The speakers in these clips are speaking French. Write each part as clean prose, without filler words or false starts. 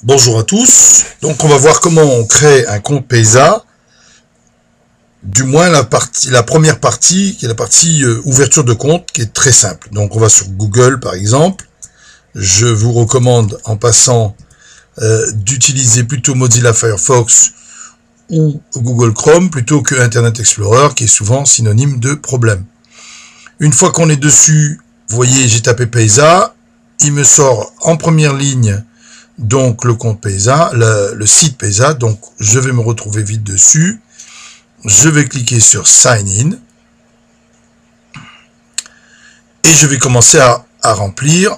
Bonjour à tous. Donc on va voir comment on crée un compte Paysa. Du moins la première partie, qui est la partie ouverture de compte, qui est très simple. Donc on va sur Google par exemple. Je vous recommande en passant d'utiliser plutôt Mozilla Firefox ou Google Chrome plutôt que Internet Explorer, qui est souvent synonyme de problème. Une fois qu'on est dessus, vous voyez, j'ai tapé Paysa, il me sort en première ligne donc le compte Paysa, le site Paysa, donc je vais me retrouver vite dessus. Je vais cliquer sur Sign In et je vais commencer à remplir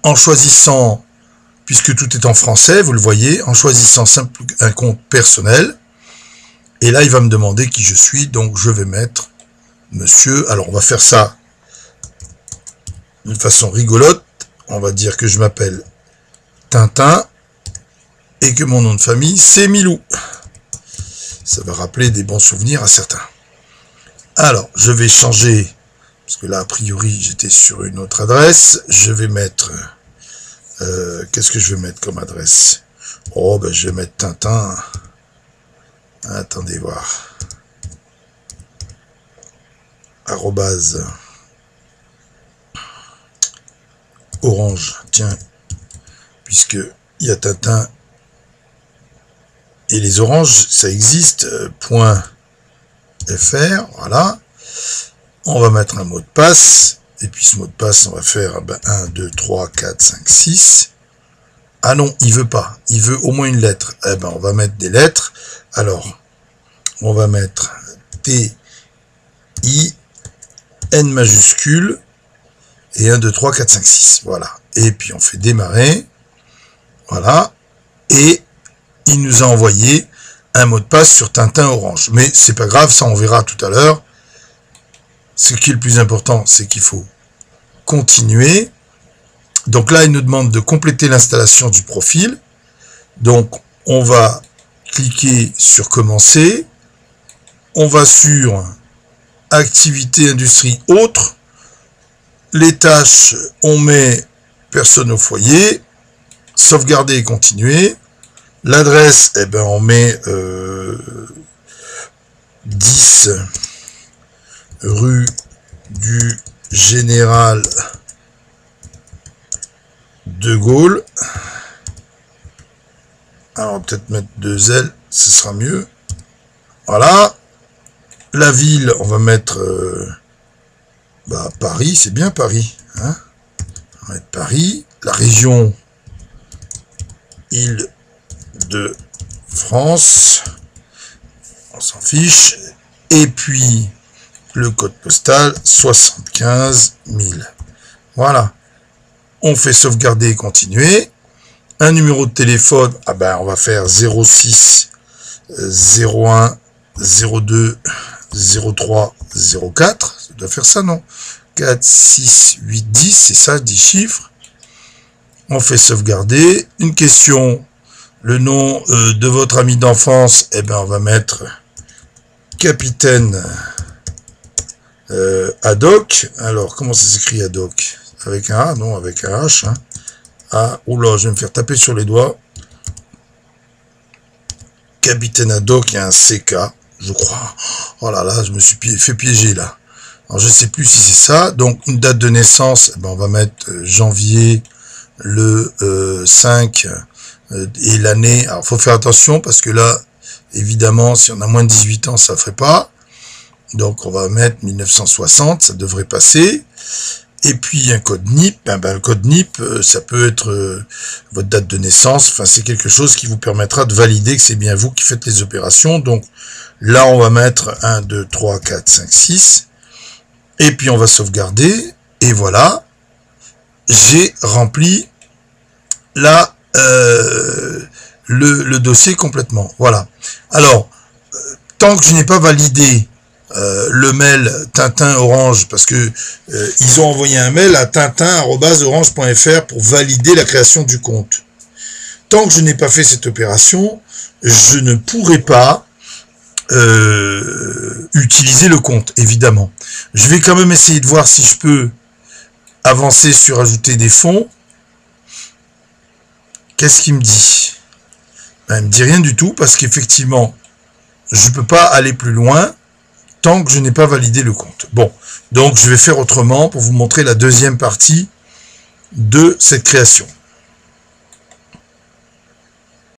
en choisissant, puisque tout est en français, vous le voyez, en choisissant un compte personnel. Et là, il va me demander qui je suis, donc je vais mettre monsieur. Alors, on va faire ça d'une façon rigolote. On va dire que je m'appelle Tintin et que mon nom de famille, c'est Milou. Ça va rappeler des bons souvenirs à certains. Alors, je vais changer, parce que là, a priori, j'étais sur une autre adresse. Je vais mettre... qu'est-ce que je vais mettre comme adresse? Oh, ben, je vais mettre Tintin. Attendez voir. Arrobase. Orange. Tiens. Puisque il y a Tintin et les oranges, ça existe. .fr. Voilà. On va mettre un mot de passe. Et puis ce mot de passe, on va faire 1, 2, 3, 4, 5, 6. Ah non, il veut pas. Il veut au moins une lettre. Eh ben, on va mettre des lettres. Alors, on va mettre T, I, N majuscule, et 1, 2, 3, 4, 5, 6. Voilà. Et puis on fait démarrer. Voilà. Et il nous a envoyé un mot de passe sur Tintin Orange. Mais c'est pas grave, ça on verra tout à l'heure. Ce qui est le plus important, c'est qu'il faut continuer. Donc là, il nous demande de compléter l'installation du profil. Donc, on va cliquer sur commencer. On va sur activité, industrie, autres. Les tâches, on met personne au foyer. Sauvegarder et continuer. L'adresse, eh ben, on met 10 rue du Général de Gaulle. Alors, on va peut-être mettre 2 L, ce sera mieux. Voilà. La ville, on va mettre Paris, c'est bien Paris. Hein, on va mettre Paris. La région, Île-de-France. On s'en fiche. Et puis, le code postal, 75 000. Voilà. On fait sauvegarder et continuer. Un numéro de téléphone, on va faire 06 01 02 03 04. Ça doit faire ça, non? 4, 6, 8, 10, c'est ça, 10 chiffres. On fait sauvegarder. Une question, le nom de votre ami d'enfance, on va mettre Capitaine Haddock. Alors, comment ça s'écrit Haddock? Avec un A? Non, avec un H. Hein. Ah, oula, je vais me faire taper sur les doigts. Capitaine Haddock, il y a un CK, je crois. Oh là là, je me suis fait piéger là. Alors, je ne sais plus si c'est ça. Donc, une date de naissance, on va mettre janvier le 5 et l'année. Alors, il faut faire attention parce que là, évidemment, si on a moins de 18 ans, ça ne ferait pas. Donc, on va mettre 1960, ça devrait passer. Et puis, un code NIP. Le code NIP, ça peut être votre date de naissance. Enfin, c'est quelque chose qui vous permettra de valider que c'est bien vous qui faites les opérations. Donc, là, on va mettre 1, 2, 3, 4, 5, 6. Et puis, on va sauvegarder. Et voilà. J'ai rempli là le dossier complètement. Voilà. Alors, tant que je n'ai pas validé le mail Tintin Orange, parce que ils ont envoyé un mail à tintin@orange.fr pour valider la création du compte. Tant que je n'ai pas fait cette opération, je ne pourrai pas utiliser le compte, évidemment. Je vais quand même essayer de voir si je peux avancer sur ajouter des fonds. qu'est-ce qu'il me dit? Ben, il me dit rien du tout parce qu'effectivement, je ne peux pas aller plus loin tant que je n'ai pas validé le compte. Bon, donc je vais faire autrement pour vous montrer la deuxième partie de cette création.